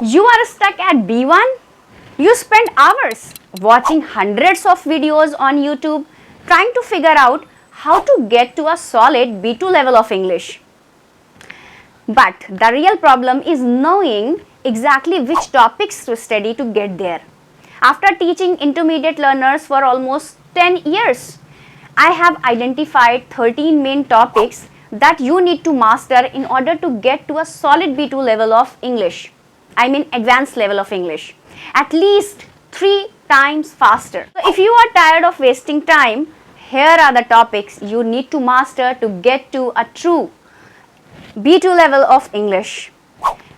You are stuck at B1? You spend hours watching hundreds of videos on YouTube trying to figure out how to get to a solid B2 level of English. But the real problem is knowing exactly which topics to study to get there. After teaching intermediate learners for almost 10 years, I have identified 13 main topics that you need to master in order to get to a solid B2 level of English. I mean advanced level of English. At least 3 times faster. So if you are tired of wasting time, here are the topics you need to master to get to a true B2 level of English.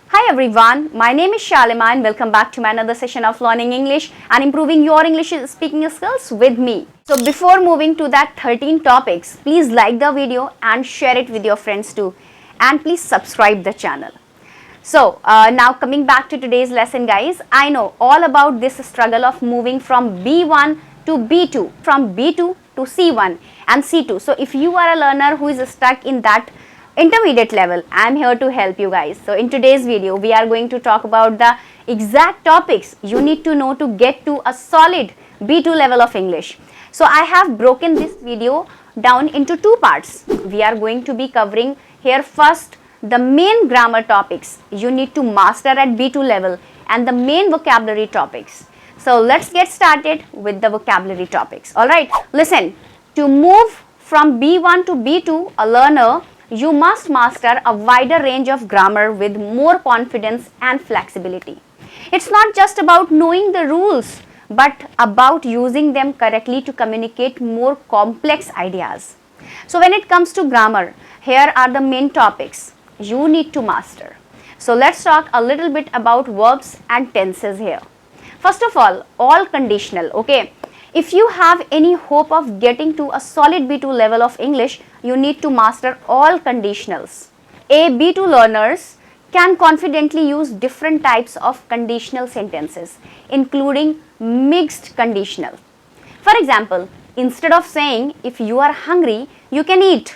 Hi everyone, my name is Shalima and welcome back to my another session of learning English and improving your English speaking skills with me. So before moving to that 13 topics, please like the video and share it with your friends too, and please subscribe the channel. So now coming back to today's lesson guys, I know all about this struggle of moving from B1 to B2, from B2 to C1 and C2. So if you are a learner who is stuck in that intermediate level, I am here to help you guys. So in today's video, we are going to talk about the exact topics you need to know to get to a solid B2 level of English. So I have broken this video down into 2 parts. We are going to be covering here first the main grammar topics you need to master at B2 level and the main vocabulary topics. So let's get started with the vocabulary topics. Alright, listen, to move from B1 to B2, a learner, you must master a wider range of grammar with more confidence and flexibility. It's not just about knowing the rules, but about using them correctly to communicate more complex ideas. So when it comes to grammar, here are the main topics you need to master. So let's talk a little bit about verbs and tenses here. First of all conditional, okay. If you have any hope of getting to a solid B2 level of English, you need to master all conditionals. B2 learners can confidently use different types of conditional sentences, including mixed conditional. For example, instead of saying, if you are hungry, you can eat.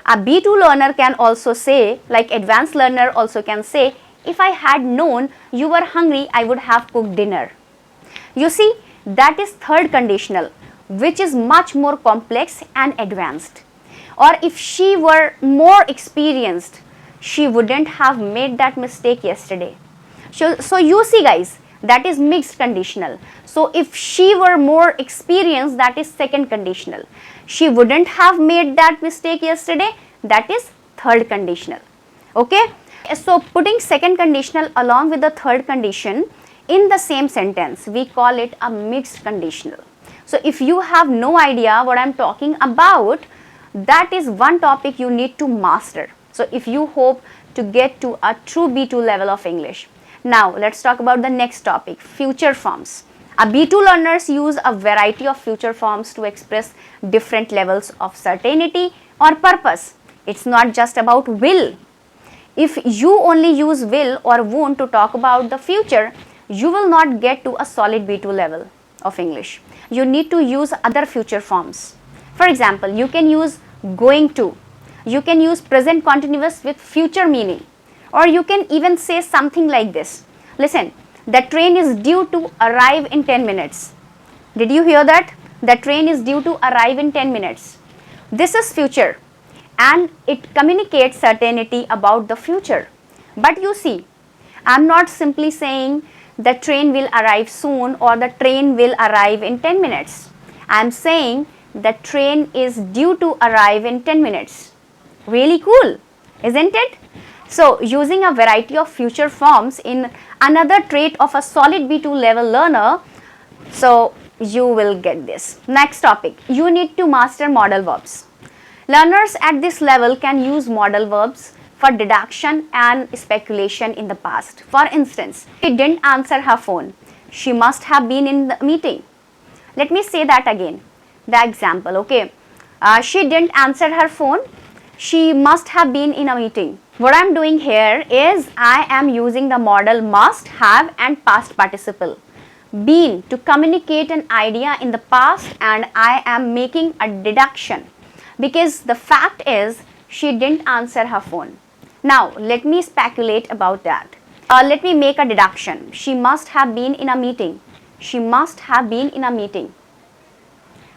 A B2 learner can also say, like advanced learner also can say, if I had known you were hungry, I would have cooked dinner. You see, that is third conditional, which is much more complex and advanced. Or if she were more experienced, she wouldn't have made that mistake yesterday. So you see guys, that is mixed conditional. So if she were more experienced, that is second conditional. She wouldn't have made that mistake yesterday, that is third conditional. Okay, so putting second conditional along with the third condition in the same sentence, we call it a mixed conditional. So if you have no idea what I am talking about, that is one topic you need to master. So if you hope to get to a true B2 level of English. Now let's talk about the next topic, future forms. A B2 learners use a variety of future forms to express different levels of certainty or purpose. It's not just about will. If you only use will or won't to talk about the future, you will not get to a solid B2 level of English. You need to use other future forms. For example, you can use going to. You can use present continuous with future meaning. Or you can even say something like this. Listen, the train is due to arrive in 10 minutes. Did you hear that? The train is due to arrive in 10 minutes. This is future and it communicates certainty about the future. But you see, I'm not simply saying the train will arrive soon or the train will arrive in 10 minutes. I'm saying the train is due to arrive in 10 minutes. Really cool, isn't it? So using a variety of future forms in another trait of a solid B2 level learner, so you will get this. Next topic, you need to master modal verbs. Learners at this level can use modal verbs for deduction and speculation in the past. For instance, she didn't answer her phone. She must have been in the meeting. Let me say that again. The example, okay. She didn't answer her phone. She must have been in a meeting. What I am doing here is I am using the modal must, have and past participle. Been to communicate an idea in the past, and I am making a deduction because the fact is she didn't answer her phone. Now let me speculate about that. Let me make a deduction. She must have been in a meeting. She must have been in a meeting.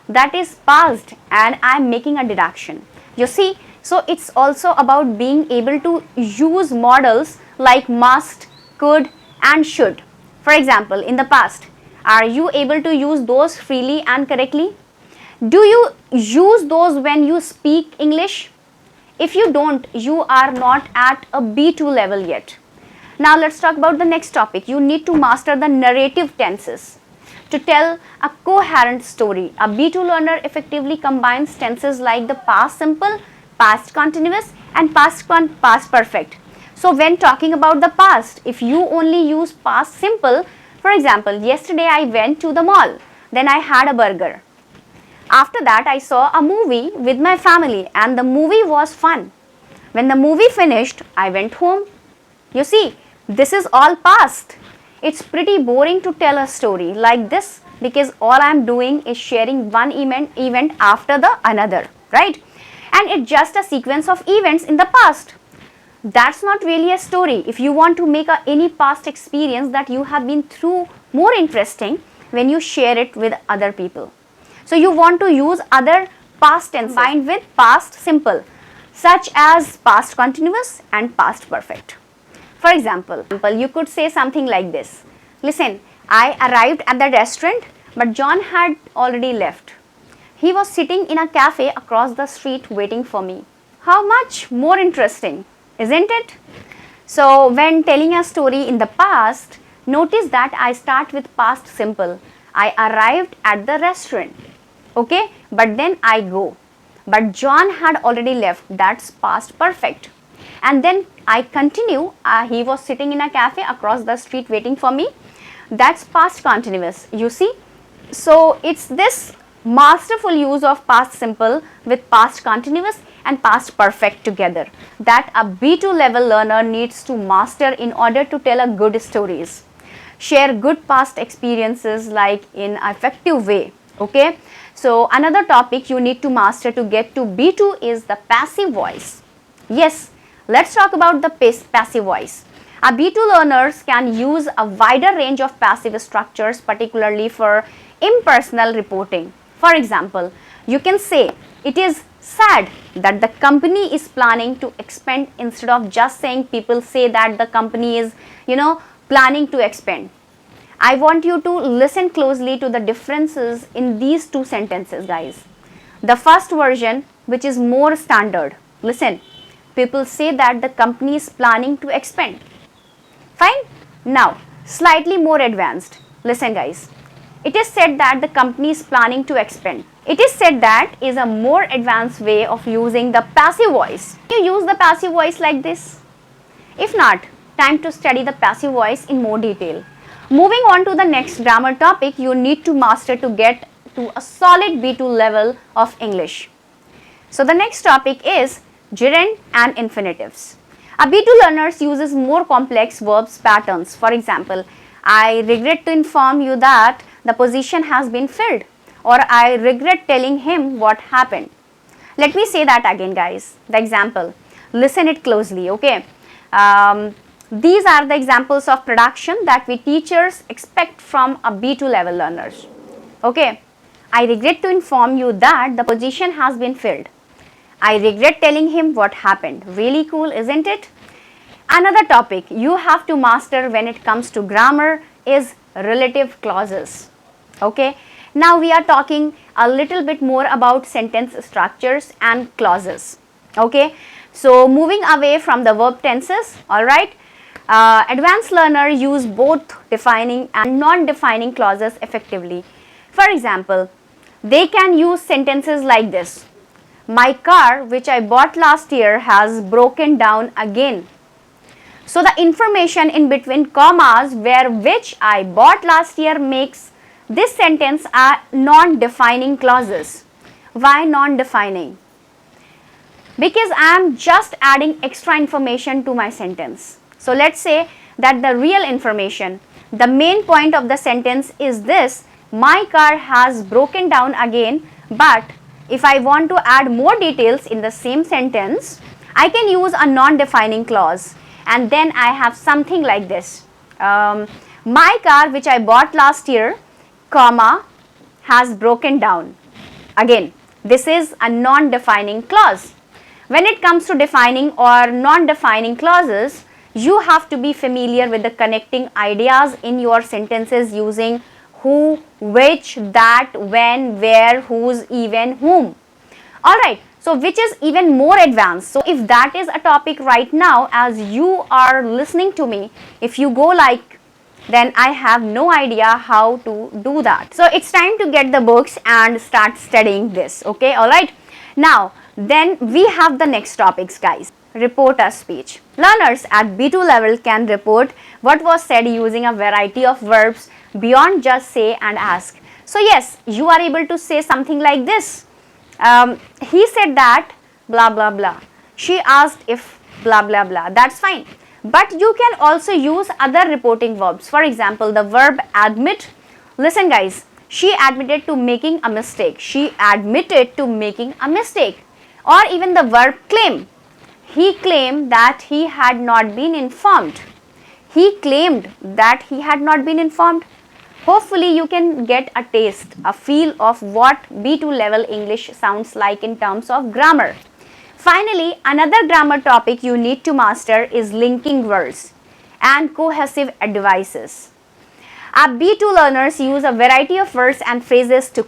That is past and I am making a deduction. You see, so it's also about being able to use modals like must, could and should. For example, in the past, are you able to use those freely and correctly? Do you use those when you speak English? If you don't, you are not at a B2 level yet. Now let's talk about the next topic. You need to master the narrative tenses. To tell a coherent story, a B2 learner effectively combines tenses like the past simple, past continuous and past perfect. So when talking about the past, if you only use past simple, for example, yesterday I went to the mall, then I had a burger. After that, I saw a movie with my family and the movie was fun. When the movie finished, I went home. You see, this is all past. It's pretty boring to tell a story like this because all I'm doing is sharing one event after the another, right? And it's just a sequence of events in the past. That's not really a story. If you want to make any past experience that you have been through more interesting when you share it with other people. So you want to use other past tenses combined with past simple, such as past continuous and past perfect. For example, you could say something like this. Listen, I arrived at the restaurant, but John had already left. He was sitting in a cafe across the street waiting for me. How much more interesting, isn't it? So when telling a story in the past, notice that I start with past simple. I arrived at the restaurant. Okay, but then I go. But John had already left. That's past perfect. And then I continue. He was sitting in a cafe across the street waiting for me. That's past continuous. You see? So it's this masterful use of past simple with past continuous and past perfect together that a B2 level learner needs to master in order to tell a good stories. Share good past experiences like in an effective way. Okay. So another topic you need to master to get to B2 is the passive voice. Yes, let's talk about the passive voice. A B2 learners can use a wider range of passive structures, particularly for impersonal reporting. For example, you can say, it is sad that the company is planning to expand, instead of just saying people say that the company is, planning to expand. I want you to listen closely to the differences in these two sentences, guys. The first version, which is more standard. Listen, people say that the company is planning to expand. Fine? Now, slightly more advanced. Listen, guys. It is said that the company is planning to expand. It is said that is a more advanced way of using the passive voice. Can you use the passive voice like this? If not, time to study the passive voice in more detail. Moving on to the next grammar topic you need to master to get to a solid B2 level of English. So the next topic is gerund and infinitives. A B2 learner uses more complex verbs patterns. For example, I regret to inform you that the position has been filled, or I regret telling him what happened. Let me say that again, guys. The example. Listen it closely, okay? These are the examples of production that we teachers expect from a B2 level learners. Okay, I regret to inform you that the position has been filled. I regret telling him what happened. Really cool, isn't it? Another topic you have to master when it comes to grammar is relative clauses. Okay, now we are talking a little bit more about sentence structures and clauses. Okay, so moving away from the verb tenses, all right. Advanced learner use both defining and non-defining clauses effectively. For example, they can use sentences like this. My car, which I bought last year, has broken down again. So the information in between commas where which I bought last year makes this sentence a non-defining clauses. Why non-defining? Because I am just adding extra information to my sentence. So let's say that the real information, the main point of the sentence is this: my car has broken down again, but if I want to add more details in the same sentence, I can use a non-defining clause. And then I have something like this. My car which I bought last year, comma, has broken down. Again, this is a non-defining clause. When it comes to defining or non-defining clauses, you have to be familiar with the connecting ideas in your sentences using who, which, that, when, where, whose, even, whom. Alright, so which is even more advanced. So if that is a topic right now as you are listening to me, if you go like, then I have no idea how to do that. So it's time to get the books and start studying this. Okay, alright. Now, then we have the next topics, guys. Report a speech. Learners at B2 level can report what was said using a variety of verbs beyond just say and ask. So yes, you are able to say something like this. He said that blah blah blah. She asked if blah blah blah. That's fine. But you can also use other reporting verbs. For example, the verb admit. Listen guys, she admitted to making a mistake. She admitted to making a mistake. Or even the verb claim. He claimed that he had not been informed. He claimed that he had not been informed. Hopefully you can get a taste, a feel of what B2 level English sounds like in terms of grammar. Finally, another grammar topic you need to master is linking words and cohesive advices. Our B2 learners use a variety of words and phrases to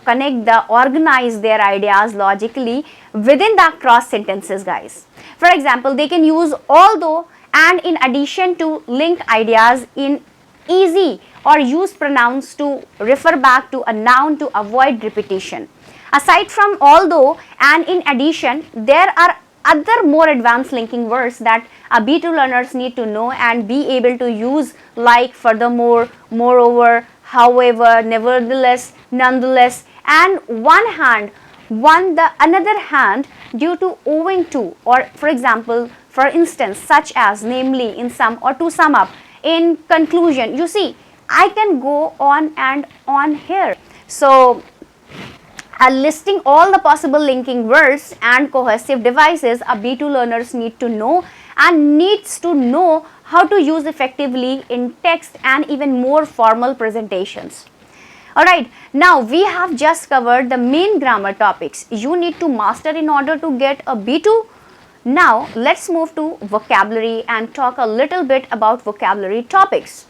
organize their ideas logically within the cross sentences, guys. For example, they can use although and in addition to link ideas in easy or use pronouns to refer back to a noun to avoid repetition. Aside from although and in addition, there are other more advanced linking words that B2 learners need to know and be able to use, like furthermore, moreover, however, nevertheless, nonetheless, and another hand due to owing to, or for example, for instance, such as, namely, in sum, or to sum up, in conclusion. You see, I can go on and on here. So listing all the possible linking words and cohesive devices B2 learners need to know and needs to know how to use effectively in text and even more formal presentations. Alright, now we have just covered the main grammar topics you need to master in order to get a B2. Now let's move to vocabulary and talk a little bit about vocabulary topics.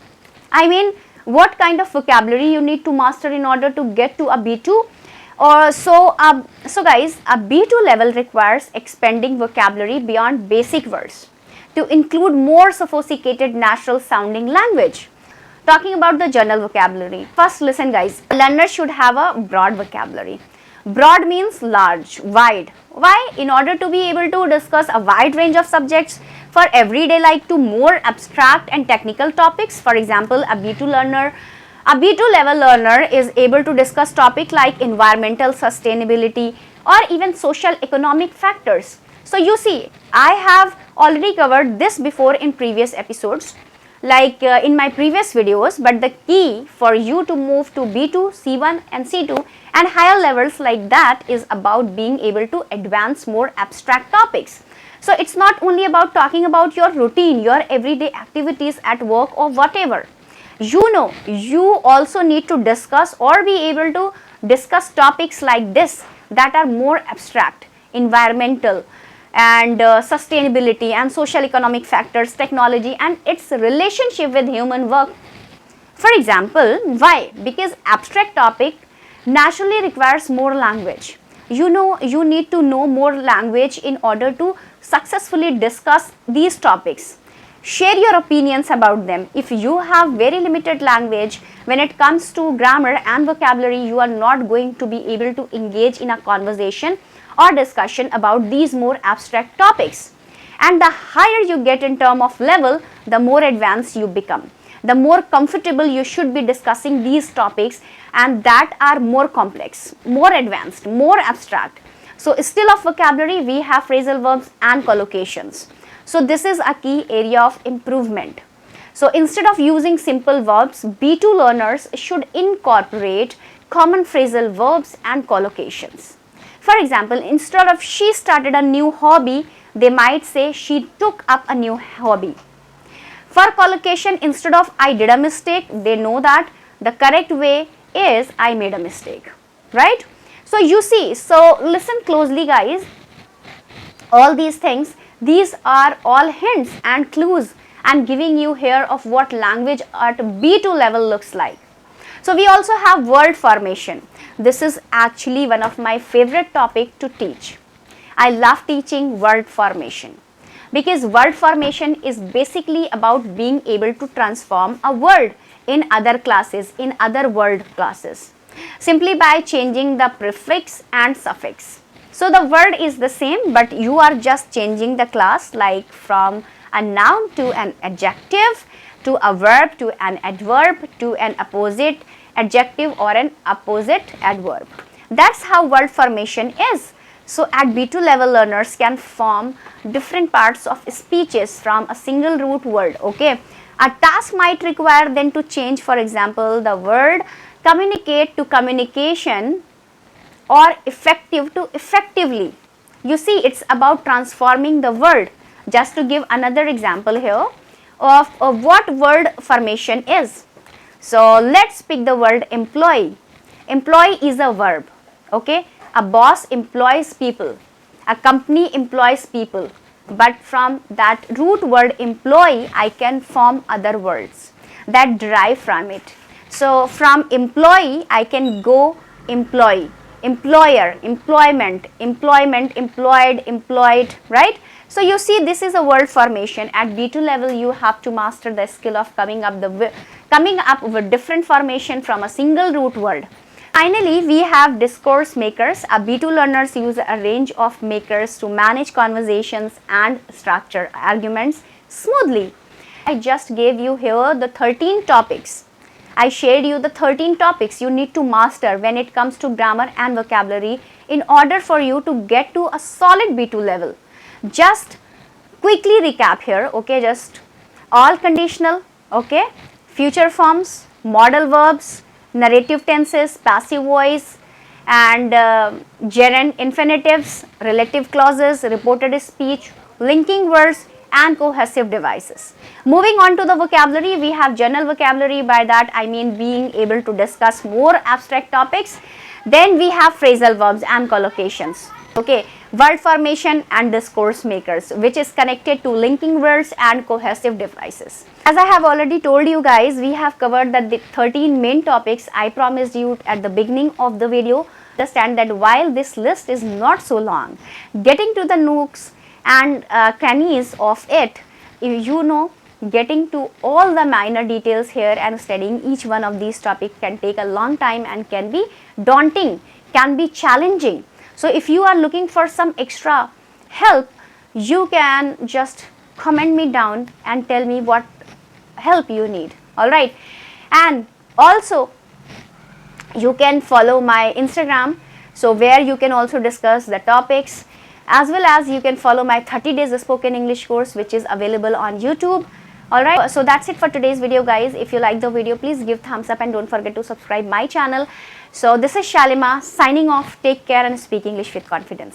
I mean, what kind of vocabulary you need to master in order to get to a B2? So guys, a B2 level requires expanding vocabulary beyond basic words to include more sophisticated natural sounding language. Talking about the general vocabulary. First, listen guys, learners should have a broad vocabulary. Broad means large, wide. Why? In order to be able to discuss a wide range of subjects for everyday life to more abstract and technical topics. For example, a B2 level learner is able to discuss topics like environmental sustainability or even social economic factors. So you see, I have already covered this before in previous episodes, like in my previous videos, but the key for you to move to B2, C1 and C2 and higher levels like that is about being able to advance more abstract topics. So it's not only about talking about your routine, your everyday activities at work or whatever. You know, you also need to discuss or be able to discuss topics like this that are more abstract, environmental and sustainability and social economic factors, technology and its relationship with human work. For example, why? Because abstract topic naturally requires more language. You know, you need to know more language in order to successfully discuss these topics. Share your opinions about them. If you have very limited language, when it comes to grammar and vocabulary, you are not going to be able to engage in a conversation or discussion about these more abstract topics. And the higher you get in terms of level, the more advanced you become. The more comfortable you should be discussing these topics and that are more complex, more advanced, more abstract. So still of vocabulary, we have phrasal verbs and collocations. So this is a key area of improvement. So instead of using simple verbs, B2 learners should incorporate common phrasal verbs and collocations. For example, instead of she started a new hobby, they might say she took up a new hobby. For collocation, instead of I did a mistake, they know that the correct way is I made a mistake, right? So you see, so listen closely guys, all these things, these are all hints and clues I'm giving you here of what language at B2 level looks like. So we also have word formation. This is actually one of my favorite topic to teach. I love teaching word formation because word formation is basically about being able to transform a word in other classes, in other word classes, simply by changing the prefix and suffix. So the word is the same, but you are just changing the class, like from a noun to an adjective, to a verb to an adverb, to an opposite adjective or an opposite adverb. That's how word formation is. So at B2 level, learners can form different parts of speeches from a single root word, okay. A task might require them to change, for example, the word communicate to communication or effective to effectively. You see, it's about transforming the word. Just to give another example here of what word formation is. So let's pick the word employee. Employee is a verb, okay. A boss employs people, a company employs people, but from that root word employee, I can form other words that derive from it. So from employee, I can go employee, employer, employment, employment, employed, employed, right? So you see, this is a word formation. At B2 level, you have to master the skill of coming up with different formation from a single root word. Finally, we have discourse makers. A B2 learners use a range of makers to manage conversations and structure arguments smoothly. I just gave you here the 13 topics. I shared you the 13 topics you need to master when it comes to grammar and vocabulary in order for you to get to a solid B2 level. Just quickly recap here, okay, just all conditional, okay, future forms, modal verbs, narrative tenses, passive voice, and gerund, infinitives, relative clauses, reported speech, linking words, and cohesive devices. Moving on to the vocabulary, we have general vocabulary. By that I mean being able to discuss more abstract topics. Then we have phrasal verbs and collocations, okay, word formation and discourse makers, which is connected to linking words and cohesive devices. As I have already told you guys, we have covered the 13 main topics I promised you at the beginning of the video. Understand that while this list is not so long, getting to the nooks and crannies of it, you know, getting to all the minor details here and studying each one of these topics can take a long time and can be daunting, can be challenging. So if you are looking for some extra help, you can just comment me down and tell me what help you need, all right. And also you can follow my Instagram, so where you can also discuss the topics, as well as you can follow my 30 days spoken English course, which is available on YouTube. Alright, so that's it for today's video guys. If you like the video, please give thumbs up and don't forget to subscribe my channel. So this is Shalima signing off. Take care and speak English with confidence.